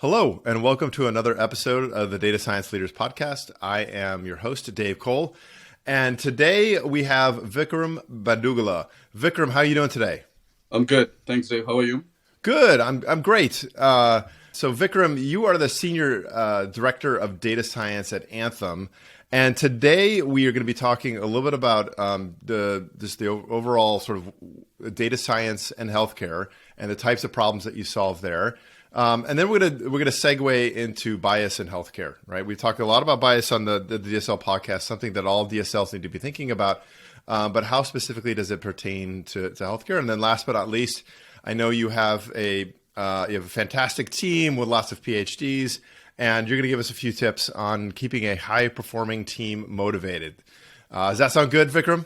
Hello, and welcome to another episode of the Data Science Leaders Podcast. I am your host, Dave Cole, and today we have Vikram Bandugula. Vikram, how are you doing today? I'm good. Thanks, Dave. How are you? Good. I'm great. So Vikram, you are the Senior Director of Data Science at Anthem. And today we are going to be talking a little bit about the overall sort of data science and healthcare and the types of problems that you solve there. And then we're gonna segue into bias in healthcare, right? We've talked a lot about bias on the DSL podcast, something that all DSLs need to be thinking about. But how specifically does it pertain to healthcare? And then last but not least, I know you have a fantastic team with lots of PhDs, and you're going to give us a few tips on keeping a high-performing team motivated. Does that sound good, Vikram?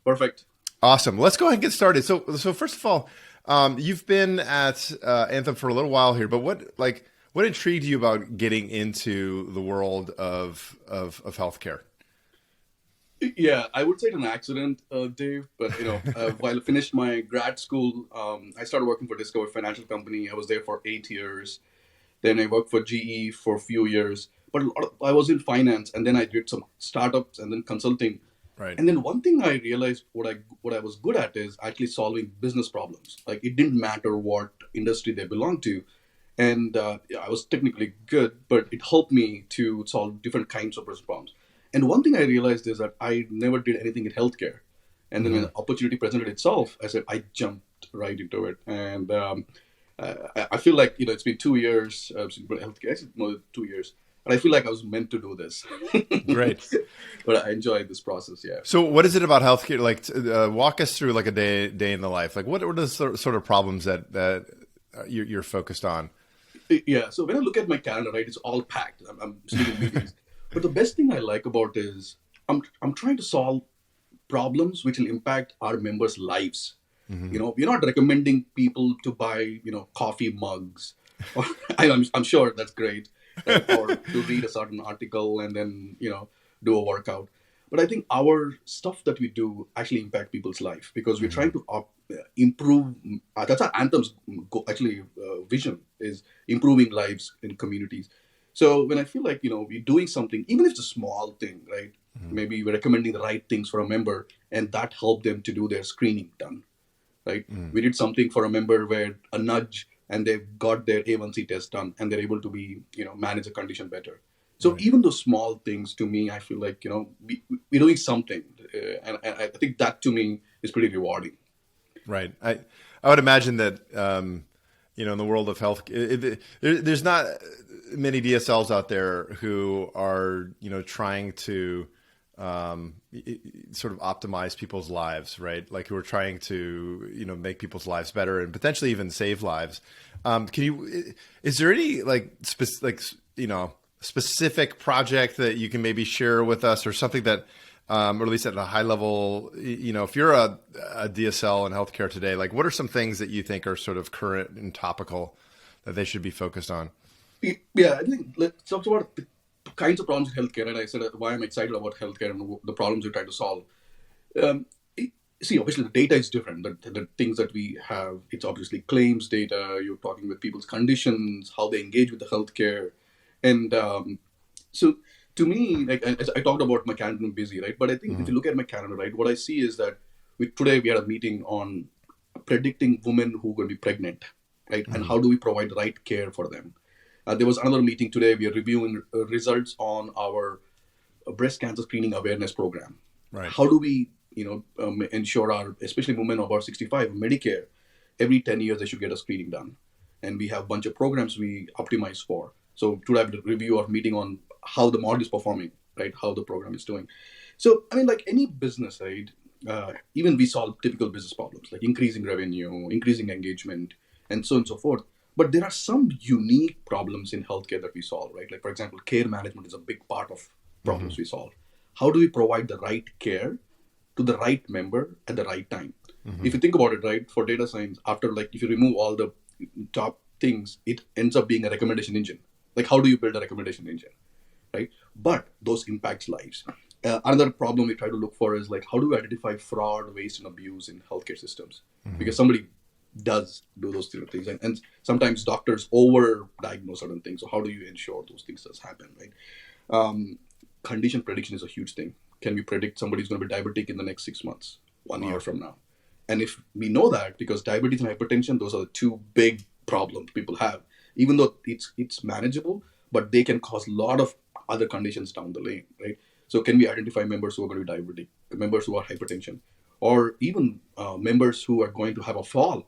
Perfect. Awesome. Let's go ahead and get started. So first of all, you've been at Anthem for a little while here, but what intrigued you about getting into the world of healthcare? Yeah, I would say it's an accident, Dave. But while I finished my grad school, I started working for Discover Financial Company. I was there for 8 years. Then I worked for GE for a few years. But I was in finance, and then I did some startups and then consulting. Right. And then one thing I realized what I was good at is actually solving business problems. Like it didn't matter what industry they belonged to. And I was technically good, but it helped me to solve different kinds of business problems. And one thing I realized is that I never did anything in healthcare. And then when the opportunity presented itself, I said, I jumped right into it. And I feel like, it's been 2 years since healthcare, actually more than 2 years. And I feel like I was meant to do this. Great. But I enjoy this process, yeah. So what is it about healthcare? Like, walk us through like a day in the life. Like, what are the sort of problems that you're focused on? Yeah, so when I look at my calendar, right, it's all packed. I'm sitting in meetings. But the best thing I like about it is I'm trying to solve problems which will impact our members' lives. Mm-hmm. We're not recommending people to buy, coffee mugs. Or, I'm sure that's great. Or to read a certain article and then, do a workout. But I think our stuff that we do actually impact people's life because we're trying to improve. That's our Anthem's vision is improving lives in communities. So when I feel like, we're doing something, even if it's a small thing, right? Mm-hmm. Maybe we're recommending the right things for a member and that helped them to do their screening done, right? Mm-hmm. We did something for a member where a nudge and they've got their A1C test done and they're able to be, manage a condition better. So right. Even those small things to me, I feel like, we're doing something. And I think that to me is pretty rewarding. Right. I would imagine that, in the world of health, there's not many DSLs out there who are, trying to sort of optimize people's lives, right? Like who are trying to, make people's lives better and potentially even save lives. Is there any specific project that you can maybe share with us or something that, or at least at a high level, if you're a DSL in healthcare today, like what are some things that you think are sort of current and topical that they should be focused on? Yeah, I think let's talk about the kinds of problems in healthcare. And I said why I'm excited about healthcare and the problems we try to solve. Obviously the data is different. The things that we have, it's obviously claims data. You're talking with people's conditions, how they engage with the healthcare. And so to me, like I talked about my calendar, I'm busy, right? But I think if you look at my calendar, right, what I see is that today we had a meeting on predicting women who are going to be pregnant, right? And how do we provide the right care for them? There was another meeting today. We are reviewing results on our breast cancer screening awareness program. Right. How do we, ensure especially women over 65, Medicare, every 10 years they should get a screening done. And we have a bunch of programs we optimize for. So today I have a review or meeting on how the model is performing, right? How the program is doing. So, like any business, right? Even we solve typical business problems like increasing revenue, increasing engagement, and so on and so forth. But there are some unique problems in healthcare that we solve, right? Like, for example, care management is a big part of problems we solve. How do we provide the right care to the right member at the right time? If you think about it, right, for data science, if you remove all the top things, it ends up being a recommendation engine. Like, how do you build a recommendation engine, right? But those impacts lives. Another problem we try to look for is like, how do we identify fraud, waste, and abuse in healthcare systems? Because somebody does do those sort of things, and sometimes doctors over-diagnose certain things. So how do you ensure those things does happen, right? Condition prediction is a huge thing. Can we predict somebody's going to be diabetic in the next 6 months, 1 year from now? And if we know that, because diabetes and hypertension, those are the two big problems people have, even though it's manageable, but they can cause a lot of other conditions down the lane, right? So can we identify members who are going to be diabetic, members who are hypertension, or even members who are going to have a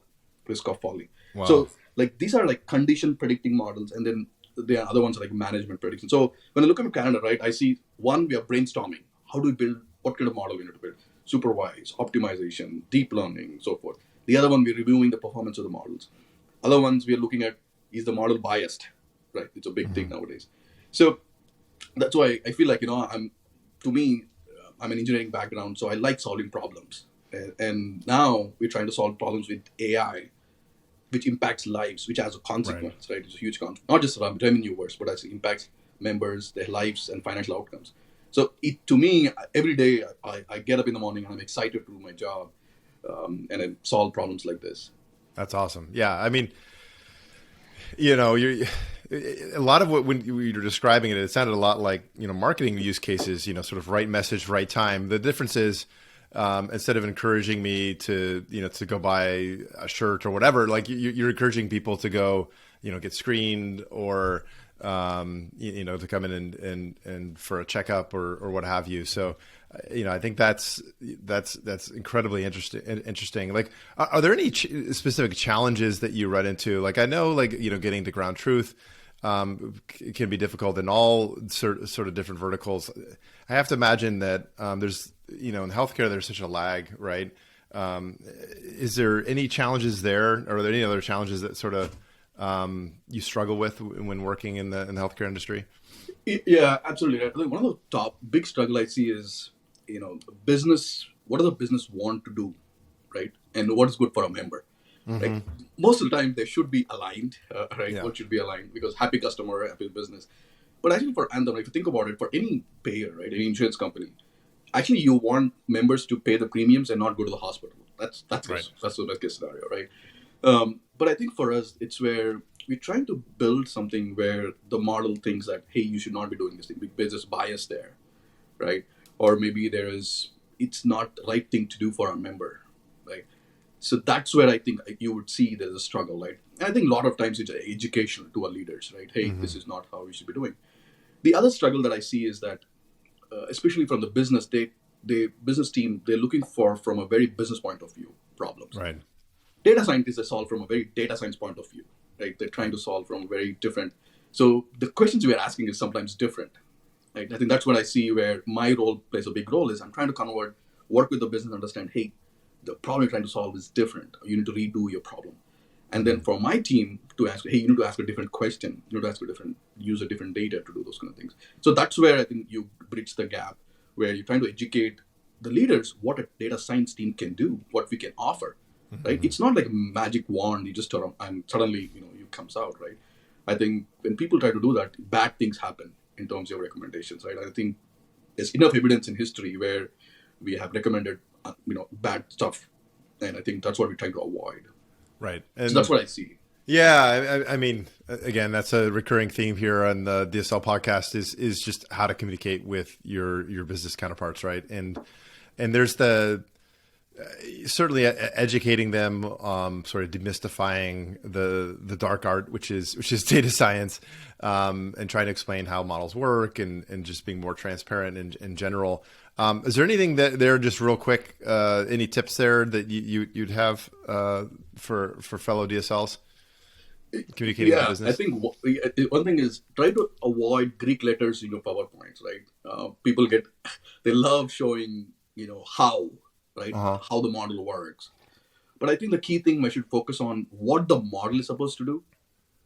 risk of falling? Wow. So like these are like condition predicting models, and then the other ones are like management prediction. So when I look at my calendar, right, I see one, we are brainstorming. How do we build, what kind of model we need to build? Supervise, optimization, deep learning, so forth. The other one, we're reviewing the performance of the models. Other ones, we're looking at, is the model biased, right? It's a big thing nowadays. So that's why I feel like, I'm an engineering background, so I like solving problems. And now we're trying to solve problems with AI, which impacts lives, which has a consequence, right? It's a huge consequence, not just revenue worse, but actually impacts members, their lives, and financial outcomes. So to me, every day I get up in the morning and I'm excited to do my job and then solve problems like this. That's awesome. Yeah, I mean, you're a lot of what when you were describing it sounded a lot like marketing use cases. Sort of right message, right time. The difference is instead of encouraging me to to go buy a shirt or whatever, like you're encouraging people to go get screened or to come in and for a checkup or what have you. So, I think that's incredibly interesting. Like, are there any specific challenges that you run into? Like, I know, getting to ground truth can be difficult in all sort of different verticals. I have to imagine that there's, in healthcare, there's such a lag, right? Is there any challenges there? Or are there any other challenges that sort of you struggle with when working in the healthcare industry? Yeah, absolutely. I think one of the top big struggle I see is, business. What does the business want to do, right? And what is good for a member, right? Most of the time they should be aligned, right? Yeah. What should be aligned, because happy customer, happy business. But actually for Anthem, if you think about it, for any payer, right, any insurance company, actually you want members to pay the premiums and not go to the hospital. That's Right. that's the best case scenario, right? But I think for us, it's where we're trying to build something where the model thinks that, hey, you should not be doing this thing. There's this bias there, right? Or maybe it's not the right thing to do for our member, right? So that's where I think you would see there's a struggle, right? And I think a lot of times it's educational to our leaders, right? Hey, this is not how we should be doing. The other struggle that I see is that, especially from the business, the business team, they're looking from a very business point of view problems. Right. Data scientists, they solve from a very data science point of view, right? They're trying to solve from very different. So the questions we are asking is sometimes different, right? I think that's what I see where my role plays a big role is I'm trying to work with the business, understand, hey, the problem you're trying to solve is different. You need to redo your problem. And then for my team to ask, hey, you need to ask a different question. You need to use a different data to do those kind of things. So that's where I think you bridge the gap, where you're trying to educate the leaders what a data science team can do, what we can offer. Right? It's not like a magic wand you just turn on and suddenly it comes out, right? I think when people try to do that, bad things happen in terms of recommendations, right? I think there's enough evidence in history where we have recommended bad stuff, and I think that's what we're trying to avoid. Right. And so that's what I see. Yeah, I mean, again, that's a recurring theme here on the DSL podcast is just how to communicate with your business counterparts, right? And there's certainly educating them, sort of demystifying the dark art, which is data science, and trying to explain how models work and just being more transparent in general. Is there anything that there, just real quick, any tips there that you'd have for fellow DSLs communicating with business? I think one thing is try to avoid Greek letters in your PowerPoints, right? People they love showing how. Right? How the model works. But I think the key thing I should focus on what the model is supposed to do,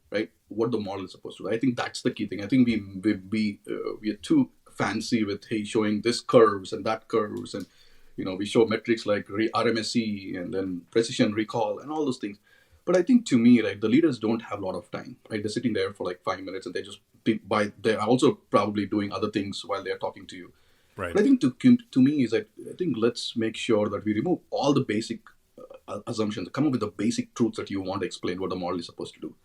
right? What the model is supposed to do. I think that's the key thing. I think we are too fancy with, hey, showing this curves and that curves. And, we show metrics like RMSE and then precision recall and all those things. But I think to me, right, the leaders don't have a lot of time, right? They're sitting there for like 5 minutes and they're also probably doing other things while they're talking to you. Right. But I think to me is that I think let's make sure that we remove all the basic assumptions, come up with the basic truths that you want to explain what the model is supposed to do.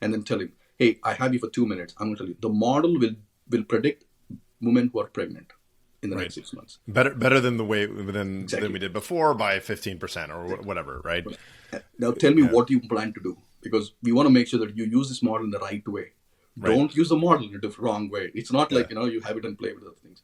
And then tell him, hey, I have you for 2 minutes. I'm going to tell you, the model will predict women who are pregnant in the next 6 months. Better than the way than Exactly. than we did before by 15% or whatever, right? Now tell me what you plan to do, because we want to make sure that you use this model in the right way. Don't use the model in the wrong way. It's not like, you have it and play with other things.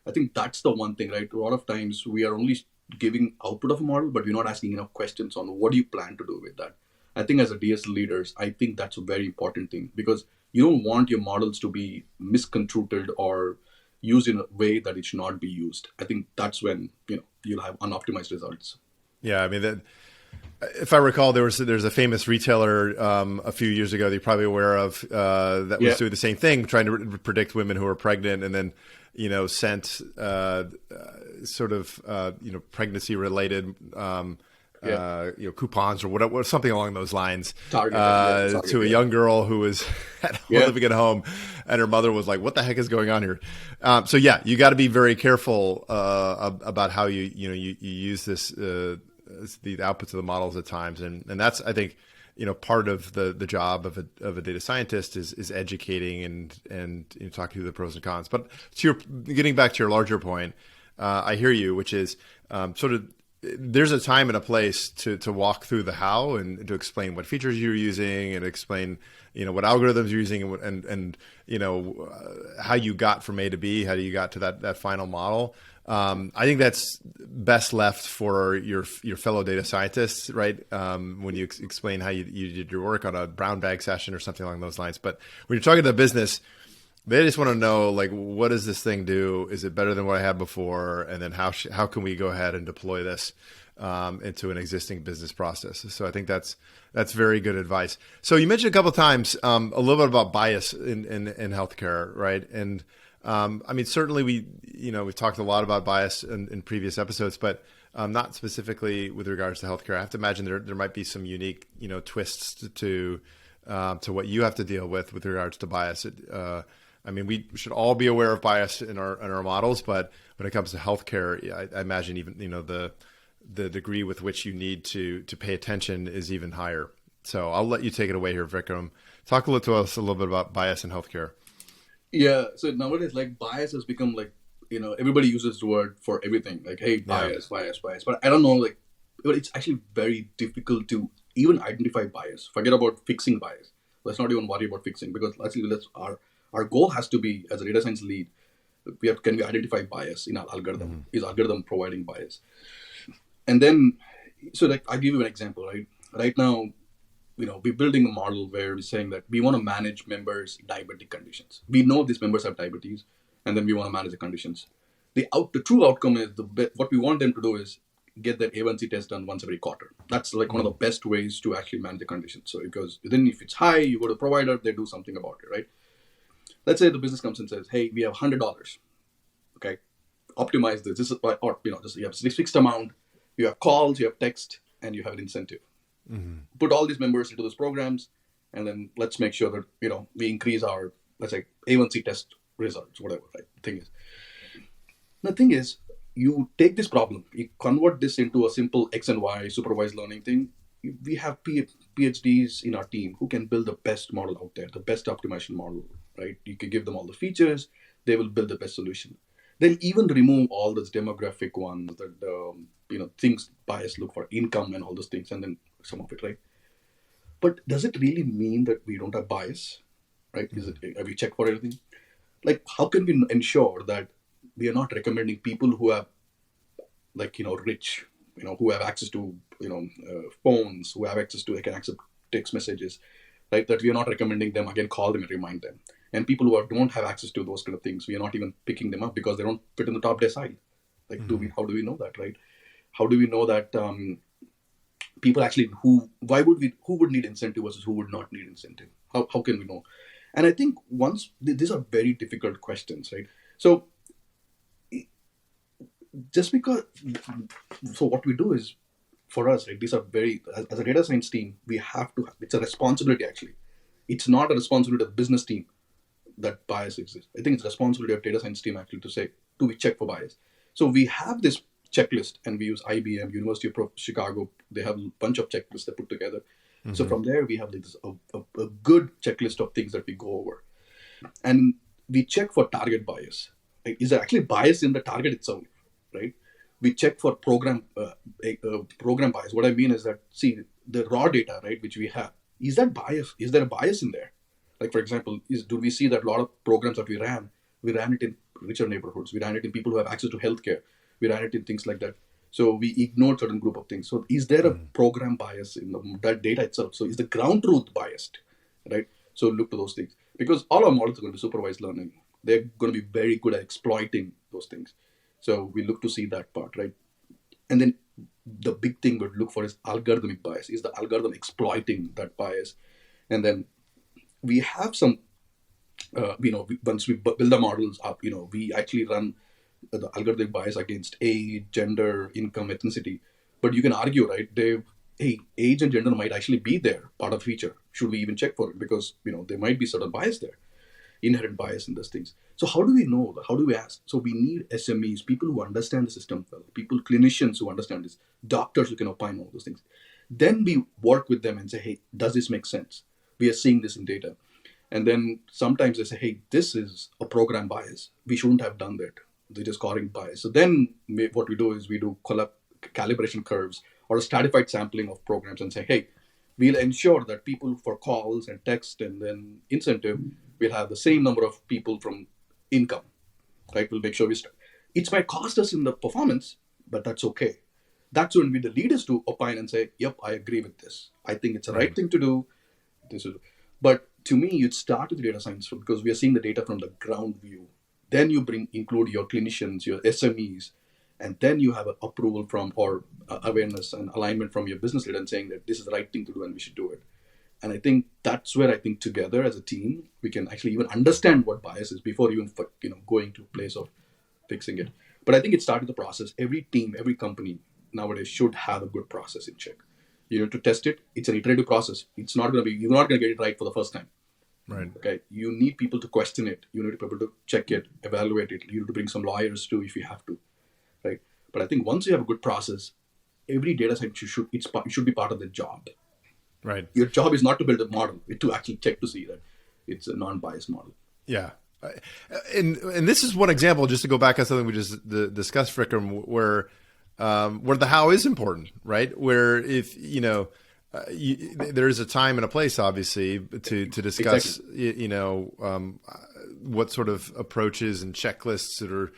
I think that's the one thing, right? A lot of times we are only giving output of a model, but we're not asking enough questions on what do you plan to do with that. I think as a DS leaders, I think that's a very important thing, because you don't want your models to be misconstrued or used in a way that it should not be used. I think that's when you'll have unoptimized results. Yeah, I mean, if I recall, there's a famous retailer a few years ago that you're probably aware of that was doing the same thing, trying to predict women who are pregnant, and then sent sort of pregnancy related coupons or whatever, something along those lines, to a young girl who was living at home, and her mother was like, "What the heck is going on here?" So you got to be very careful about how you use this the outputs of the models at times, and that's, I think, part of the job of a data scientist is educating and talking through the pros and cons. But getting back to your larger point, I hear you, which is sort of, there's a time and a place to walk through the how and to explain what features you're using and explain what algorithms you're using and how you got from A to B, how you got to that final model. I think that's best left for your fellow data scientists, right? When you explain how you did your work on a brown bag session or something along those lines. But when you're talking to the business, they just want to know, like, what does this thing do? Is it better than what I had before? And then how can we go ahead and deploy this into an existing business process? So I think that's very good advice. So you mentioned a couple of times a little bit about bias in healthcare, right? And I mean, certainly we've talked a lot about bias in previous episodes, but not specifically with regards to healthcare. I have to imagine there might be some unique twists to what you have to deal with regards to bias. I mean, we should all be aware of bias in our models, but when it comes to healthcare, I imagine even the degree with which you need to pay attention is even higher. So I'll let you take it away here, Vikram. Talk to us a little bit about bias in healthcare. Yeah. So nowadays, like, bias has become like, everybody uses the word for everything. Like, hey, bias. But I don't know, but it's actually very difficult to even identify bias. Forget about fixing bias. Let's not even worry about fixing, because our goal has to be, as a data science lead, can we identify bias in our algorithm? Mm-hmm. Is algorithm providing bias? And then, so like, I'll give you an example, right? Right now, we're building a model where we're saying that we want to manage members' diabetic conditions. We know these members have diabetes, and then we want to manage the conditions. The true outcome is what we want them to do is get their A1C test done once every quarter. That's like one of the best ways to actually manage the conditions. So because then if it's high, you go to the provider, they do something about it, right? Let's say the business comes and says, hey, we have $100. Okay, optimize this. This is, you have this fixed amount. You have calls, you have text, and you have an incentive. Mm-hmm. Put all these members into those programs, and then let's make sure that we increase our, let's say, A1C test results, whatever. Right? The thing is, you take this problem, you convert this into a simple X and Y supervised learning thing. We have PhDs in our team who can build the best model out there, the best optimization model. Right? You can give them all the features, they will build the best solution. They'll even remove all those demographic ones, things bias, look for income and all those things, and then some of it, right? But does it really mean that we don't have bias, right? Have we checked for everything? Like, how can we ensure that we are not recommending people who have, rich, who have access to, phones, who have access to, they can accept text messages, right? That we are not recommending them, again, call them and remind them. And people who don't have access to those kind of things, we are not even picking them up because they don't fit in the top decile. Like, how do we know that, right? How do we know that people actually who would need incentive versus who would not need incentive? How can we know? And I think these are very difficult questions, right? So what we do is, for us, right, these are as a data science team, we have to, it's a responsibility actually. It's not a responsibility of the business team that bias exists. I think it's a responsibility of data science team actually to say, do we check for bias? So we have this checklist, and we use IBM, University of Chicago. They have a bunch of checklists they put together. So from there, we have this a good checklist of things that we go over, and we check for target bias. Like, is there actually bias in the target itself, right? We check for program bias. What I mean is that, see, the raw data, right, which we have, is that bias? Is there a bias in there? Like, for example, do we see that a lot of programs that we ran it in richer neighborhoods. We ran it in people who have access to healthcare. We ran it in things like that. So we ignored certain group of things. So is there a program bias in that data itself? So is the ground truth biased, right? So look to those things, because all our models are going to be supervised learning. They're going to be very good at exploiting those things. So we look to see that part, right? And then the big thing we'd look for is algorithmic bias. Is the algorithm exploiting that bias? And then we have some, once we build the models up, we actually run the algorithmic bias against age, gender, income, ethnicity. But you can argue, right? Age and gender might actually be there, part of feature. Should we even check for it? Because, there might be certain bias there, inherent bias in those things. So how do we know that? How do we ask? So we need SMEs, people who understand the system well, clinicians who understand this, doctors who can opine all those things. Then we work with them and say, hey, does this make sense? We are seeing this in data. And then sometimes they say, hey, this is a program bias. We shouldn't have done that. They're just calling bias. So then what we do is we do calibration curves or a stratified sampling of programs and say, hey, we'll ensure that people for calls and text and then incentive, we'll have the same number of people from income, right? We'll make sure it might cost us in the performance, but that's okay. That's when we the leaders to opine and say, yep, I agree with this. I think it's the right thing to do. But to me, you'd start with data science because we are seeing the data from the ground view. Then you include your clinicians, your SMEs, and then you have an approval from or awareness and alignment from your business leader and saying that this is the right thing to do and we should do it. And I think that's where I think together as a team, we can actually even understand what bias is before even going to a place of fixing it. But I think it started the process. Every team, every company nowadays should have a good process in check. You need to test it. It's an iterative process. It's not going to be, you're not going to get it right for the first time. Right. Okay. You need people to question it. You need people to check it, evaluate it. You need to bring some lawyers too if you have to. Right. But I think once you have a good process, every data scientist it should be part of the job. Right. Your job is not to build a model, it's to actually check to see that it's a non-biased model. Yeah. And this is one example, just to go back on something we just discussed, Vikram, where the how is important, right? Where if, there is a time and a place, obviously, to discuss, exactly. What sort of approaches and checklists that are,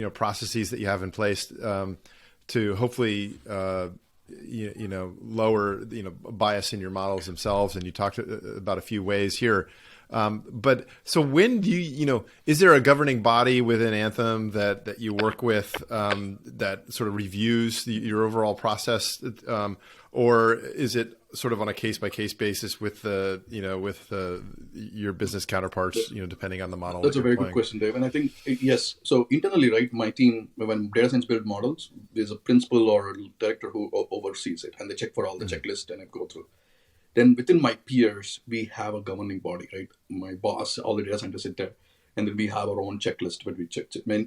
processes that you have in place to hopefully, lower, bias in your models themselves. And you talked about a few ways here. But so when do is there a governing body within Anthem that you work with that sort of reviews your overall process, or is it sort of on a case by case basis with your business counterparts, depending on the model? That's a very good question, Dave. And I think yes. So internally, right, my team, when data science build models, there's a principal or a director who oversees it, and they check for all the checklists and I go through. Then within my peers, we have a governing body, right? My boss, all the data scientists sit there. And then we have our own checklist where we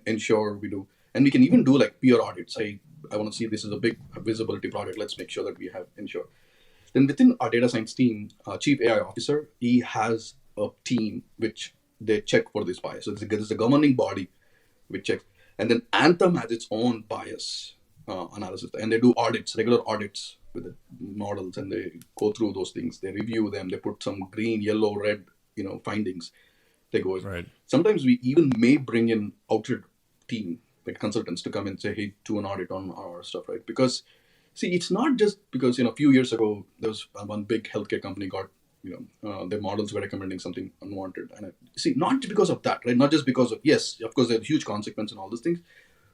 ensure we do. And we can even do like peer audits. I want to see this is a big visibility project. Let's make sure that we have ensure. Then within our data science team, chief AI officer, he has a team which they check for this bias. So there's a governing body which checks. And then Anthem has its own bias analysis. And they do audits, regular audits with the models, and they go through those things. They review them. They put some green, yellow, red, findings. They go. Right. Sometimes we even may bring in outside team, like consultants, to come and say, hey, do an audit on our stuff, right? Because, see, it's not just because, a few years ago, there was one big healthcare company got, their models were recommending something unwanted. And not because of that, right? Not just because of, yes, of course, there's huge consequence and all those things.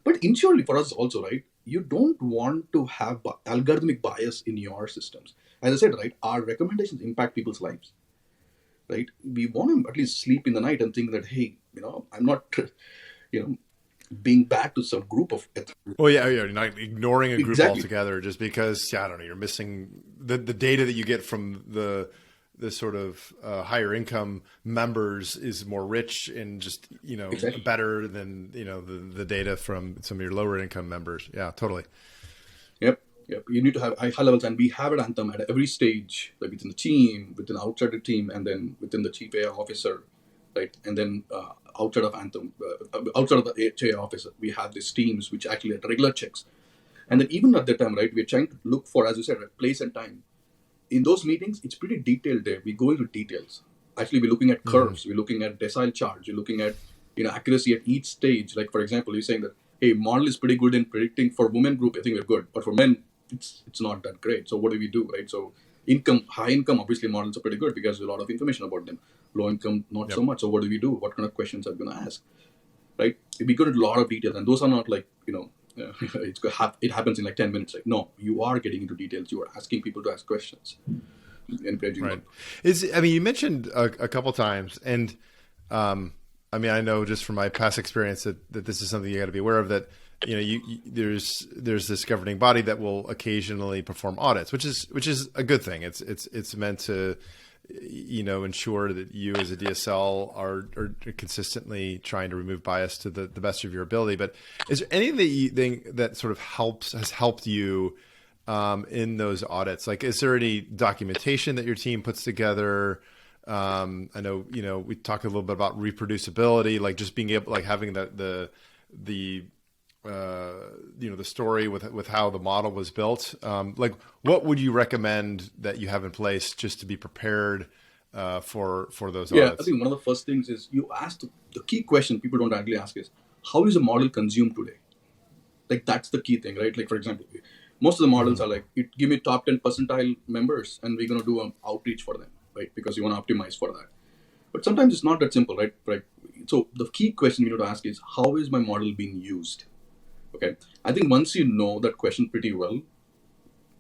But initially for us also, right, you don't want to have algorithmic bias in your systems. As I said, right, our recommendations impact people's lives, right? We want to at least sleep in the night and think that, hey, I'm not, being bad to some group of. Well, yeah, you're not ignoring a group exactly. altogether just because, I don't know, you're missing the data that you get from the the sort of higher income members is more rich and just, Exactly. better than, the data from some of your lower income members. Yeah, totally. Yep. Yep. You need to have high levels, and we have at Anthem at every stage, like within the team, within outside the team, and then within the chief AI officer, right? And then outside of Anthem, outside of the AI officer, we have these teams which actually are regular checks. And then even at that time, right, we're trying to look for, as you said, right, place and time. In those meetings, it's pretty detailed there. We go into details. Actually, we're looking at curves. We're looking at decile charts. We're looking at accuracy at each stage. Like, for example, you're saying that, hey, model is pretty good in predicting for women group. I think we're good, but for men, it's not that great. So what do we do, right? So high income, obviously models are pretty good because there's a lot of information about them. Low income, not so much. So what do we do? What kind of questions are we going to ask, right? We go into a lot of details, and those are not like it happens in like 10 minutes. Like, no, you are getting into details. You are asking people to ask questions. Encouraging Right. them. You mentioned a couple times, and I know just from my past experience that this is something you got to be aware of, that there's this governing body that will occasionally perform audits, which is a good thing. It's meant to ensure that you as a DSL are consistently trying to remove bias to the best of your ability. But is there anything that you think that sort of has helped you in those audits? Like, is there any documentation that your team puts together? I know, we talked a little bit about reproducibility, like just being able, like having the story with how the model was built. Like, what would you recommend that you have in place just to be prepared for those audits? Yeah, I think one of the first things is you ask the key question people don't actually ask is, how is a model consumed today? Like, that's the key thing, right? Like, for example, most of the models are like, give me top 10 percentile members and we're going to do an outreach for them, right? Because you want to optimize for that. But sometimes it's not that simple, right? So the key question you need to ask is, how is my model being used? Okay. I think once you know that question pretty well,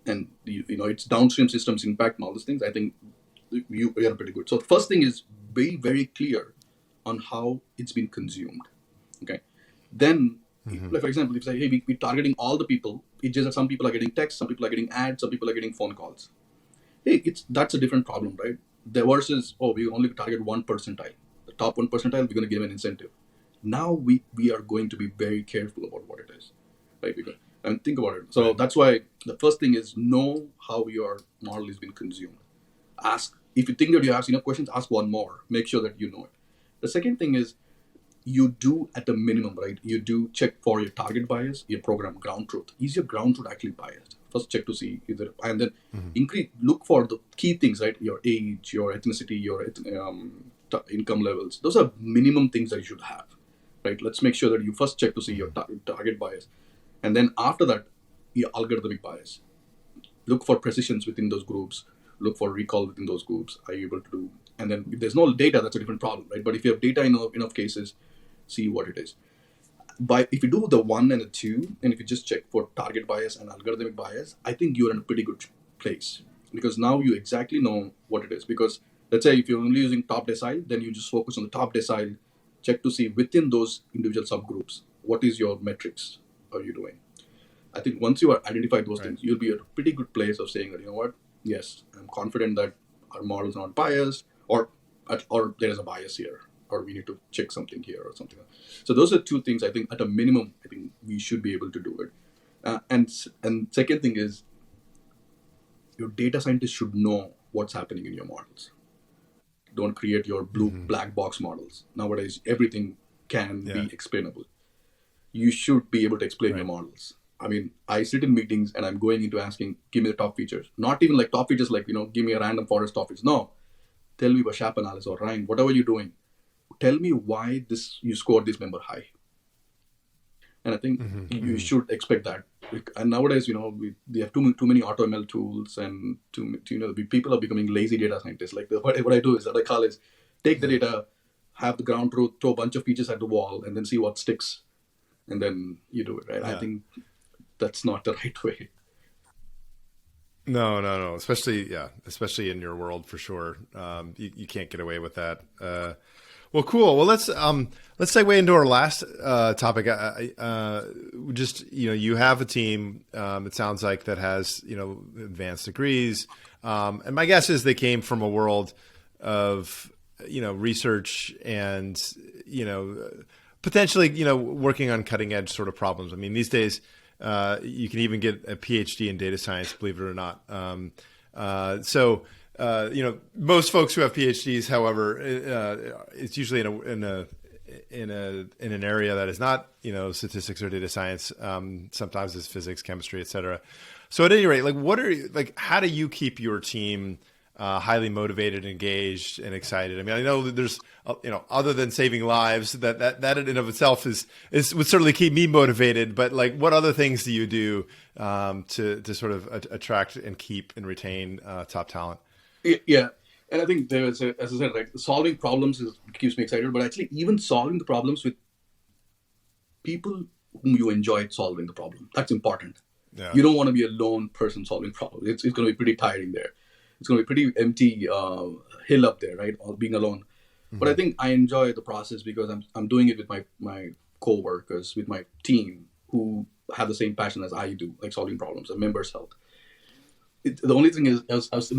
and it's downstream systems impact and all these things, I think you are pretty good. So the first thing is be very clear on how it's been consumed. Okay. Then, like for example, if you say, hey, we're targeting all the people, it's just that some people are getting text, some people are getting ads, some people are getting phone calls. Hey, that's a different problem, right? The versus, we only target 1 percentile. The top 1 percentile, we're going to give an incentive. Now we are going to be very careful about what it is, right? And think about it. So that's why the first thing is know how your model is being consumed. Ask, if you think that you have enough questions, ask one more. Make sure that you know it. The second thing is you do at the minimum, right? You do check for your target bias, your program ground truth. Is your ground truth actually biased? First check to see either, and then look for the key things, right? Your age, your ethnicity, your income levels. Those are minimum things that you should have. Right? Let's make sure that you first check to see your target bias. And then after that, your algorithmic bias. Look for precisions within those groups. Look for recall within those groups. Are you able to do? And then if there's no data, that's a different problem, right? But if you have data in enough cases, see what it is. If you do the 1 and the 2, and if you just check for target bias and algorithmic bias, I think you're in a pretty good place. Because now you exactly know what it is. Because let's say if you're only using top decile, then you just focus on the top decile. Check to see within those individual subgroups, what is your metrics are you doing? I think once you identified those things, you'll be at a pretty good place of saying that, you know what, yes, I'm confident that our model is not biased, or there is a bias here, or we need to check something here or something. So those are two things I think at a minimum, I think we should be able to do it. And second thing is your data scientist should know what's happening in your models. Don't create your black box models. Nowadays, everything can be explainable. You should be able to explain your models. I mean, I sit in meetings and I'm going into asking, give me the top features. Not even like top features like, give me a random forest top features. No. Tell me about Sharp analysis or Ryan, whatever you're doing. Tell me why you scored this member high. And I think you should expect that. And nowadays, we have too many AutoML tools, and people are becoming lazy data scientists. Like what I do is that I call is take the data, have the ground truth, throw a bunch of features at the wall, and then see what sticks, and then you do it, right? Yeah. I think that's not the right way. No. Especially in your world, for sure. You can't get away with that. Well, cool. Well, let's segue into our last topic. You have a team. It sounds like that has advanced degrees. And my guess is they came from a world of, research and, potentially, working on cutting edge sort of problems. I mean, these days, you can even get a PhD in data science, believe it or not. Most folks who have PhDs, however, it's usually in an area that is not, statistics or data science. Sometimes it's physics, chemistry, et cetera. So at any rate, how do you keep your team highly motivated, engaged, and excited? I mean, I know that there's, other than saving lives, that in and of itself would certainly keep me motivated. But what other things do you do to sort of attract and keep and retain top talent? Yeah. And I think as I said, right, solving problems keeps me excited, but actually even solving the problems with people whom you enjoy solving the problem, that's important. Yeah. You don't want to be a lone person solving problems. It's going to be pretty tiring there. It's going to be pretty empty hill up there, right? Or being alone. Mm-hmm. But I think I enjoy the process because I'm doing it with my co-workers, with my team who have the same passion as I do, like solving problems and members' health. The only thing is, I was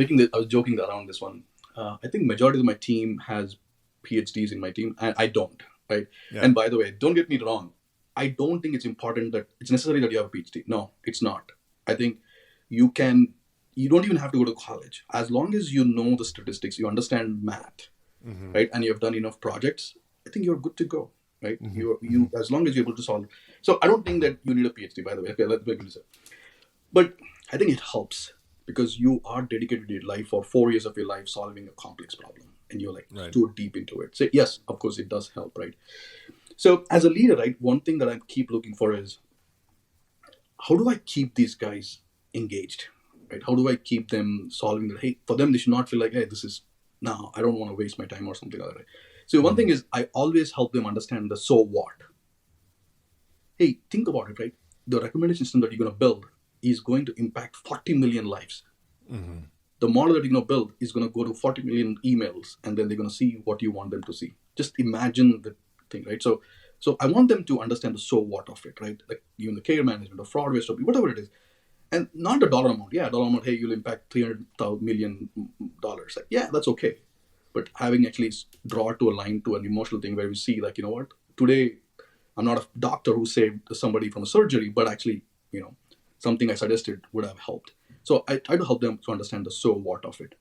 joking around this one. I think majority of my team has PhDs in my team, and I don't, right? Yeah. And by the way, don't get me wrong. I don't think it's important that it's necessary that you have a PhD. No, it's not. I think you don't even have to go to college. As long as you know the statistics, you understand math, mm-hmm. right? And you have done enough projects, I think you're good to go, right? Mm-hmm. As long as you're able to solve. So I don't think that you need a PhD, by the way. Okay, let's make it. But I think it helps because you are dedicated to your life for 4 years of your life solving a complex problem. And you're too deep into it. So yes, of course, it does help, right? So as a leader, right, one thing that I keep looking for is how do I keep these guys engaged, right? How do I keep them solving that? Hey, for them, they should not feel like, hey, I don't want to waste my time or something like that. So one thing is I always help them understand the so what. Hey, think about it, right? The recommendation system that you're going to build is going to impact 40 million lives. Mm-hmm. The model that you're going to build is going to go to 40 million emails, and then they're going to see what you want them to see. Just imagine the thing, right? So I want them to understand the so what of it, right? Like even the care management, or fraud, waste, whatever it is. And not the dollar amount. Yeah, dollar amount, hey, you'll impact $300 million. Like, yeah, that's okay. But having actually draw to a line to an emotional thing where we see, like, you know what, today I'm not a doctor who saved somebody from a surgery, but actually, something I suggested would have helped. So I try to help them to understand the so what of it.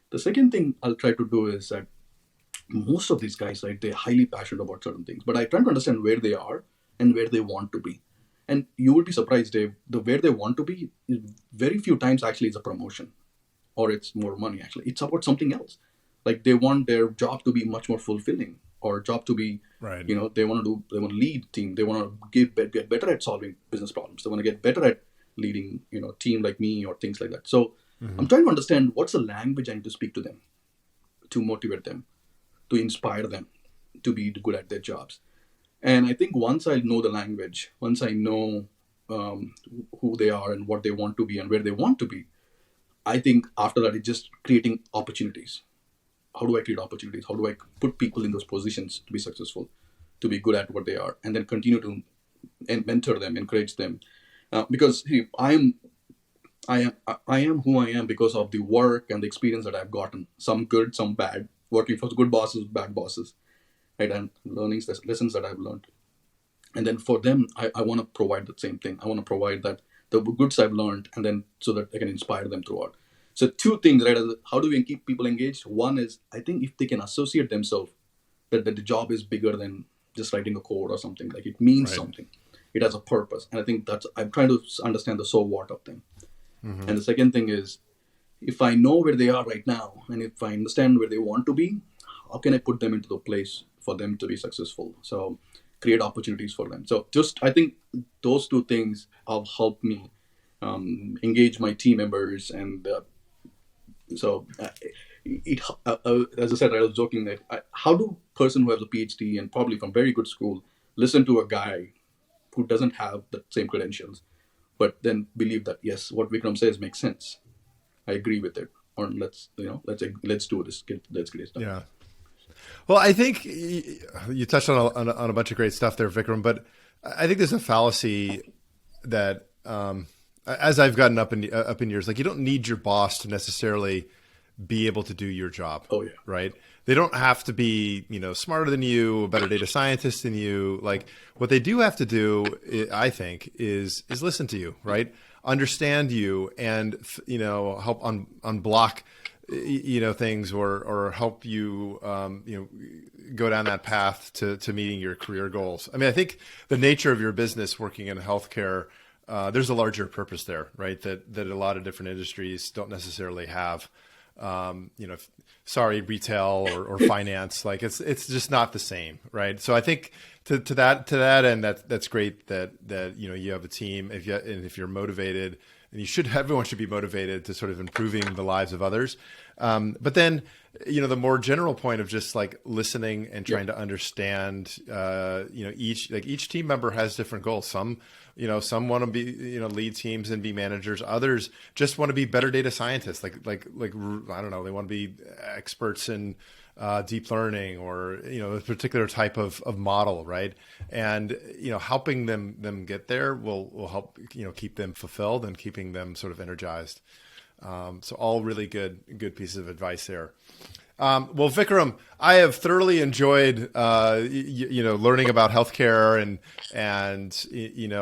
The second thing I'll try to do is that most of these guys, right, they're highly passionate about certain things, but I try to understand where they are and where they want to be. And you would be surprised, Dave, where they want to be is very few times actually is a promotion or it's more money. Actually, it's about something else. Like they want their job to be much more fulfilling, or job to be, right. They want to lead team. They want to get better at solving business problems. They want to get better at leading, team like me or things like that. So mm-hmm. I'm trying to understand what's the language I need to speak to them, to motivate them, to inspire them, to be good at their jobs. And I think once I know the language, once I know who they are and what they want to be and where they want to be, I think after that, it's just creating opportunities. How do I create opportunities? How do I put people in those positions to be successful, to be good at what they are, and then continue to mentor them, encourage them? Because I am who I am because of the work and the experience that I've gotten. Some good, some bad. Working for good bosses, bad bosses, right? And learnings, lessons that I've learned. And then for them, I want to provide the same thing. I want to provide that the goods I've learned, and then so that I can inspire them throughout. So two things, right? How do we keep people engaged? One is, I think if they can associate themselves that the job is bigger than just writing a code or something, like it means right. something. It has a purpose. And I think I'm trying to understand the so what of thing. Mm-hmm. And the second thing is, if I know where they are right now, and if I understand where they want to be, how can I put them into the place for them to be successful? So create opportunities for them. So I think those two things have helped me engage my team members. And as I said, I was joking that how do a person who has a PhD and probably from very good school listen to a guy who doesn't have the same credentials, but then believe that, yes, what Vikram says makes sense. I agree with it. Or let's do this. Let's get it done. Yeah. Well, I think you touched on a bunch of great stuff there, Vikram. But I think there's a fallacy that as I've gotten up in years, like you don't need your boss to necessarily be able to do your job. Oh, yeah. Right. They don't have to be, smarter than you, a better data scientist than you. Like what they do have to do, I think, is listen to you, right? Understand you and, help unblock, things or help you, go down that path to meeting your career goals. I mean, I think the nature of your business working in healthcare, there's a larger purpose there, right? That a lot of different industries don't necessarily have. Retail or finance, like it's just not the same, right? So I think to that end, that's great that you have a team. If you're motivated, and everyone should be motivated to sort of improving the lives of others. But then, the more general point of just like listening and trying to understand, each team member has different goals. Some want to be, lead teams and be managers. Others just want to be better data scientists. Like, I don't know, they want to be experts in deep learning or, a particular type of model. Right. And, helping them get there will help, keep them fulfilled and keeping them sort of energized. So all really good pieces of advice there. Well, Vikram, I have thoroughly enjoyed, learning about healthcare and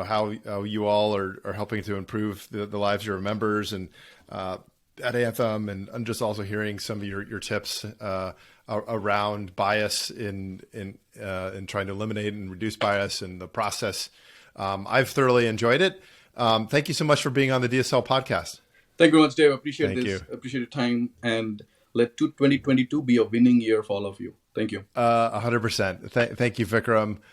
how you all are helping to improve the lives of your members and at Anthem, and I'm just also hearing some of your tips around bias in trying to eliminate and reduce bias in the process. I've thoroughly enjoyed it. Thank you so much for being on the DSL podcast. Thank you very much, Dave. Appreciate Thank this. you. Appreciate your time, and let 2022 be a winning year for all of you. Thank you. 100%. Thank you, Vikram.